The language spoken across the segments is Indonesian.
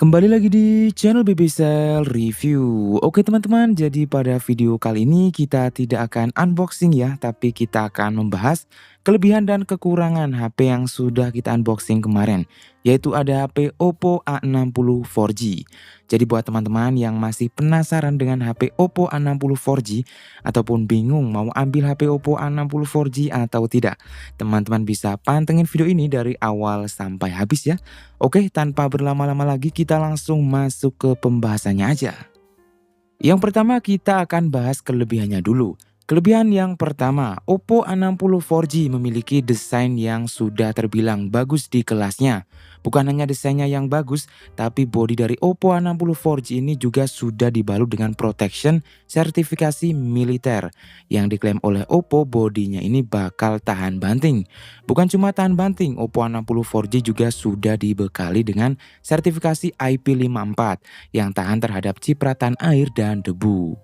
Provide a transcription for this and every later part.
Kembali lagi di channel BBSell Review. Oke teman-teman, jadi pada video kali ini kita tidak akan unboxing ya, tapi kita akan membahas kelebihan dan kekurangan HP yang sudah kita unboxing kemarin, yaitu ada HP Oppo A60 4G. Jadi buat teman-teman yang masih penasaran dengan HP Oppo A60 4G ataupun bingung mau ambil HP Oppo A60 4G atau tidak, teman-teman bisa pantengin video ini dari awal sampai habis ya. Oke, tanpa berlama-lama lagi kita langsung masuk ke pembahasannya aja. Yang pertama kita akan bahas kelebihannya dulu. Kelebihan yang pertama, Oppo A60 4G memiliki desain yang sudah terbilang bagus di kelasnya. Bukan hanya desainnya yang bagus, tapi bodi dari Oppo A60 4G ini juga sudah dibalut dengan protection sertifikasi militer. Yang diklaim oleh Oppo bodinya ini bakal tahan banting. Bukan cuma tahan banting, Oppo A60 4G juga sudah dibekali dengan sertifikasi IP54 yang tahan terhadap cipratan air dan debu.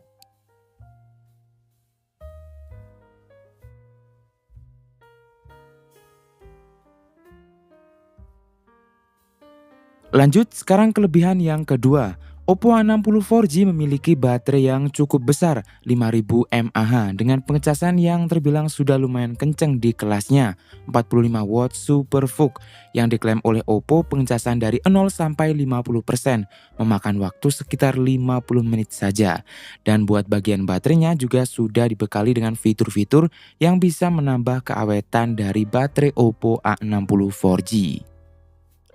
Lanjut, sekarang kelebihan yang kedua. Oppo A60 4G memiliki baterai yang cukup besar, 5000 mAh, dengan pengecasan yang terbilang sudah lumayan kenceng di kelasnya, 45 watt Super VOOC, yang diklaim oleh Oppo pengecasan dari 0 sampai 50%, memakan waktu sekitar 50 menit saja. Dan buat bagian baterainya juga sudah dibekali dengan fitur-fitur yang bisa menambah keawetan dari baterai Oppo A60 4G.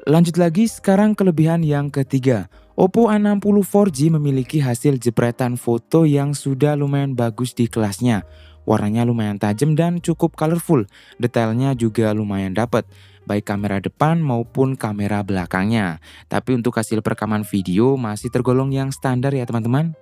Lanjut lagi, sekarang kelebihan yang ketiga. Oppo A60 4G memiliki hasil jepretan foto yang sudah lumayan bagus di kelasnya. Warnanya lumayan tajam dan cukup colorful. Detailnya juga lumayan dapet, baik kamera depan maupun kamera belakangnya. Tapi untuk hasil perekaman video masih tergolong yang standar ya teman-teman.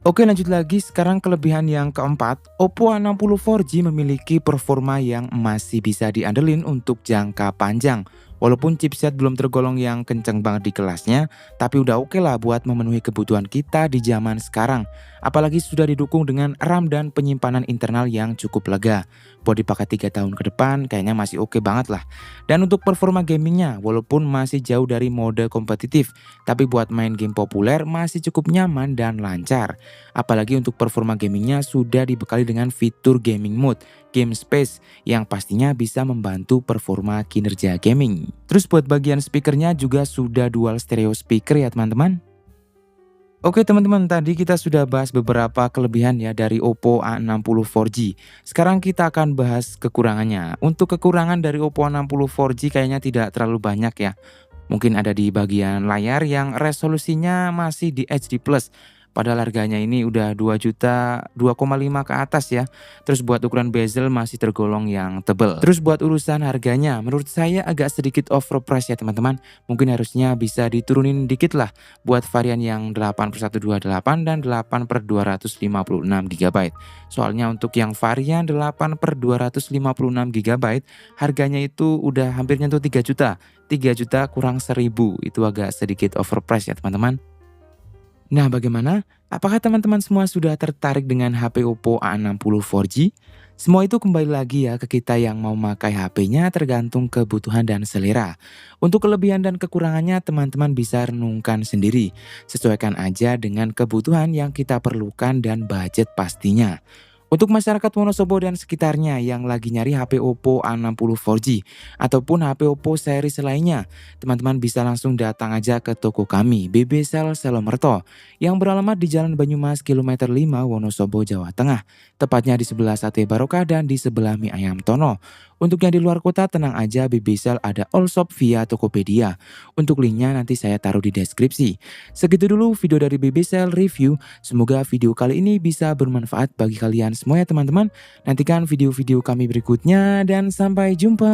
Oke, lanjut lagi, sekarang kelebihan yang keempat, Oppo A60 4G memiliki performa yang masih bisa diandelin untuk jangka panjang. Walaupun chipset belum tergolong yang kenceng banget di kelasnya, tapi udah oke lah buat memenuhi kebutuhan kita di zaman sekarang. Apalagi sudah didukung dengan RAM dan penyimpanan internal yang cukup lega. Buat dipakai 3 tahun ke depan kayaknya masih oke banget lah. Dan untuk performa gamingnya, walaupun masih jauh dari mode kompetitif, tapi buat main game populer masih cukup nyaman dan lancar. Apalagi untuk performa gamingnya sudah dibekali dengan fitur gaming mode, game space, yang pastinya bisa membantu performa kinerja gaming. Terus buat bagian speakernya juga sudah dual stereo speaker ya teman-teman. Oke teman-teman, tadi kita sudah bahas beberapa kelebihan ya dari Oppo A60 4G. Sekarang kita akan bahas kekurangannya. Untuk kekurangan dari Oppo A60 4G kayaknya tidak terlalu banyak ya. Mungkin ada di bagian layar yang resolusinya masih di HD+. Padahal harganya ini udah 2 juta 2,5 ke atas ya. Terus buat ukuran bezel masih tergolong yang tebel. Terus buat urusan harganya, menurut saya agak sedikit overprice ya teman-teman. Mungkin harusnya bisa diturunin dikit lah buat varian yang 8/128 dan 8/256 GB. Soalnya untuk yang varian 8/256 GB harganya itu udah hampir nyentuh 3 juta. 3 juta kurang 1000, itu agak sedikit overprice ya teman-teman. Nah, bagaimana? Apakah teman-teman semua sudah tertarik dengan HP Oppo A60 4G? Semua itu kembali lagi ya ke kita yang mau pakai HP-nya, tergantung kebutuhan dan selera. Untuk kelebihan dan kekurangannya teman-teman bisa renungkan sendiri. Sesuaikan aja dengan kebutuhan yang kita perlukan dan budget pastinya. Untuk masyarakat Wonosobo dan sekitarnya yang lagi nyari HP Oppo A60 4G ataupun HP Oppo series lainnya, teman-teman bisa langsung datang aja ke toko kami, BBSell Selomerto, yang beralamat di Jalan Banyumas kilometer 5 Wonosobo, Jawa Tengah, tepatnya di sebelah Sate Barokah dan di sebelah Mie Ayam Tono. Untuk yang di luar kota tenang aja, BBSell ada all shop via Tokopedia. Untuk linknya nanti saya taruh di deskripsi. Segitu dulu video dari BBSell Review. Semoga video kali ini bisa bermanfaat bagi kalian semua ya teman-teman. Nantikan video-video kami berikutnya dan sampai jumpa.